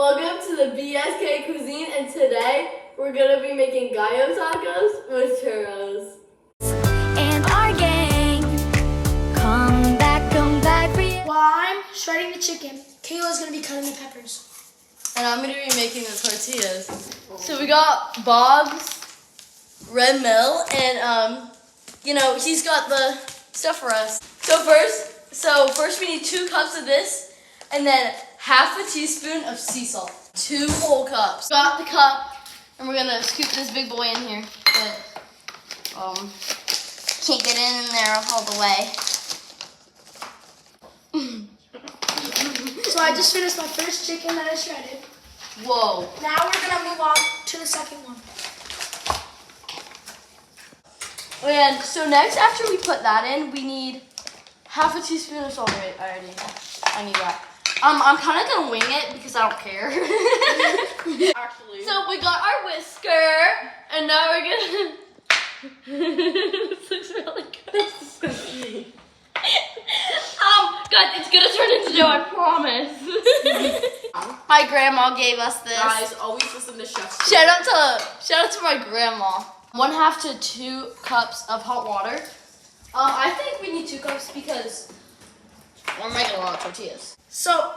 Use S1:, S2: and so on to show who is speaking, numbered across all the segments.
S1: Welcome to the BSK Cuisine, and today we're gonna be making gallo tacos with churros.
S2: And our gang, come back for you.
S3: While I'm shredding the chicken, Kayla's gonna be cutting the peppers.
S1: And I'm gonna be making the tortillas. So we got Bob's Red Mill, and he's got the stuff for us. So first we need 2 cups of this, and then half a teaspoon of sea salt. 2 whole cups. Got the cup, and we're gonna scoop this big boy in here. But
S2: Can't get in there all the way.
S3: So I just finished my first chicken that I shredded.
S1: whoa.
S3: Now we're gonna move on to the second one.
S1: And so next, after we put that in, we need half a teaspoon of salt. Right, I need that. I'm kind of gonna wing it because I don't care. Actually. So we got our whisker, and now we're gonna. This looks really good. Guys, it's gonna turn into dough, I promise. My grandma gave us this.
S4: Guys, always listen to Chef's
S1: Shout out to my grandma. 1/2 to 2 cups of hot water. I think we need 2 cups because we're making a lot of tortillas.
S3: So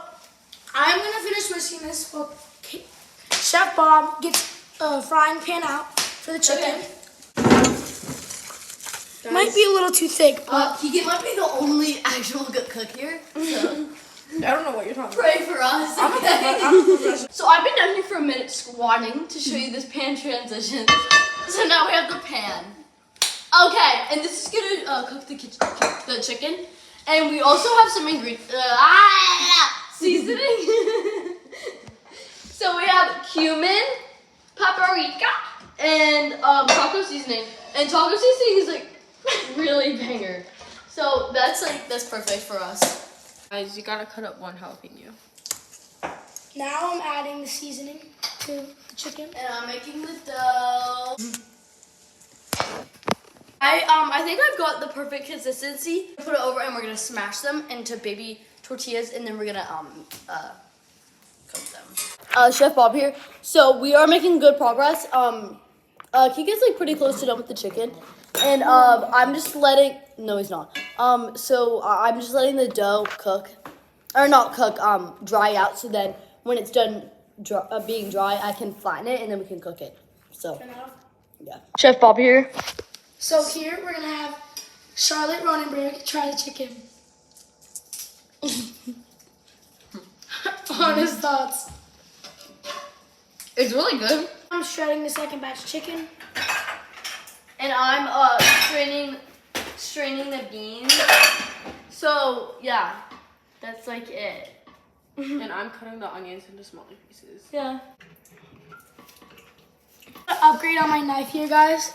S3: I'm gonna finish whisking this while Chef Bob gets a frying pan out for the chicken.
S1: Okay.
S3: Might be a little too thick, but
S1: Keegan might be the only actual good cook here. So
S4: I don't know what you're talking
S1: pray for us. Okay? So I've been down here for a minute squatting to show you this pan transition. So now we have the pan. Okay, and this is gonna cook the chicken. And we also have some ingredients. Seasoning. So we have cumin, paprika, and taco seasoning. And taco seasoning is like really banger. So that's perfect for us.
S4: Guys, you gotta cut up 1 jalapeno.
S3: now I'm adding the seasoning to the chicken.
S1: And I'm making the dough. I think I've got the perfect consistency. Put it over, and we're gonna smash them into baby tortillas, and then we're gonna cook them. Chef Bob here. So we are making good progress. Keegan's like pretty close to done with the chicken, and I'm just letting. No, he's not. So I'm just letting the dough cook, or not cook. Dry out. So then when it's done being dry, I can flatten it, and then we can cook it. So yeah. Chef Bob here.
S3: So here we're gonna have Charlotte Ronenberg try the chicken. Honest thoughts.
S1: It's really good.
S3: I'm shredding the second batch chicken.
S1: And I'm straining the beans. So yeah, that's like it.
S4: And I'm cutting the onions into smaller pieces.
S1: Yeah.
S3: Upgrade on my knife here, guys.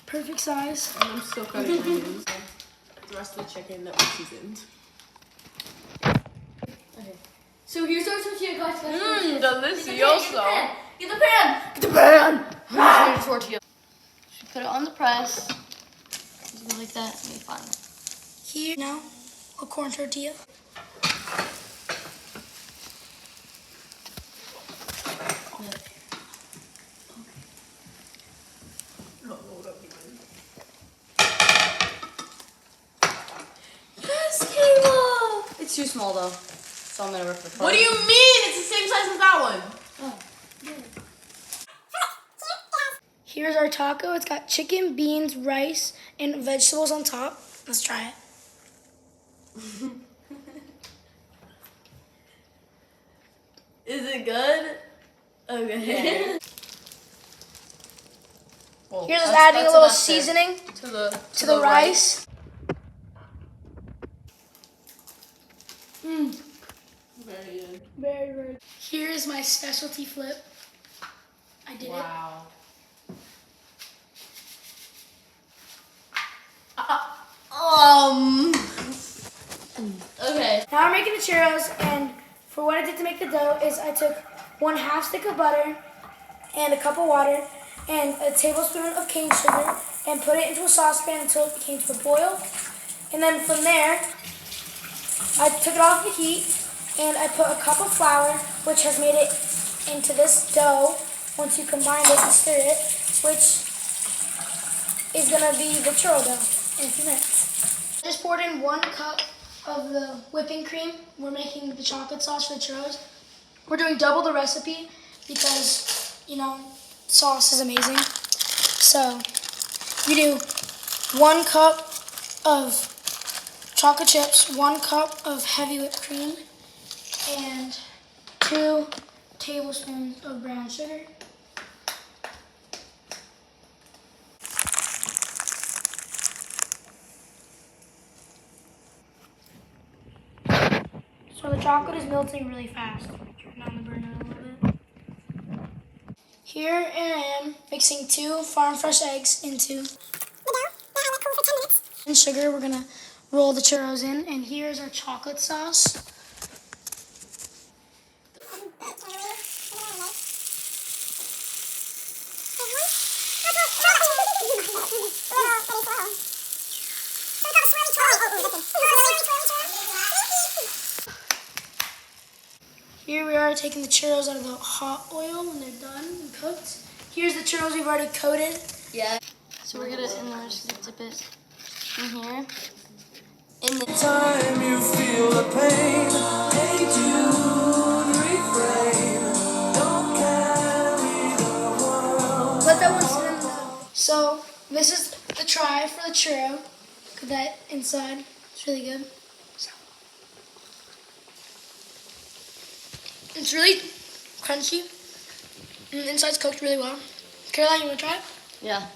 S3: Perfect size.
S4: And I'm still cutting onions. The rest of the chicken that we seasoned.
S1: Okay. So here's our tortilla, guys.
S4: Delicioso.
S1: Get the pan! Get the pan! I'm just tortilla. Should put it on the press. Something like that. It'll be fun.
S3: Here now, a corn tortilla.
S1: Yes, Kayla! It's too small though. So I'm gonna rip it.
S4: What do you mean? It's the same size as that one.
S1: Oh.
S3: Here's our taco. It's got chicken, beans, rice, and vegetables on top. Let's try it.
S1: Is it good? Okay. Well,
S3: Here's
S1: that's
S3: adding a little
S1: enough there.
S3: seasoning
S1: to
S3: the rice.
S4: Very good.
S3: Very, very. Here's my specialty flip. I did
S4: Wow.
S1: Okay.
S3: Now I'm making the churros, and for what I did to make the dough is I took 1/2 stick of butter and a cup of water and a tablespoon of cane sugar and put it into a saucepan until it came to a boil. And then from there, I took it off the heat And I put a cup of flour, which has made it into this dough. Once you combine it and stir it, which is gonna be the churro dough in a few minutes. I just poured in 1 cup of the whipping cream. We're making the chocolate sauce for the churros. We're doing double the recipe because, you know, sauce is amazing. So you do 1 cup of chocolate chips, 1 cup of heavy whipped cream, and 2 tablespoons of brown sugar. So the chocolate is melting really fast. Turn down the burner a little bit. Here I am mixing 2 farm fresh eggs into the dough. That I let cool for 10 minutes. And sugar, we're gonna roll the churros in, and here's our chocolate sauce. Here we are taking the churros out of the hot oil when they're done and cooked. Here's the churros we've already coated.
S1: Yeah. So we're just gonna dip it in here. In the
S5: Time you feel the pain, hey Jude, refrain. Don't carry the world.
S3: Let that one sit in though. So this is the try for the churro. Look at that inside. It's really good. So it's really crunchy. And the inside's cooked really well. Caroline, you wanna try it?
S1: yeah.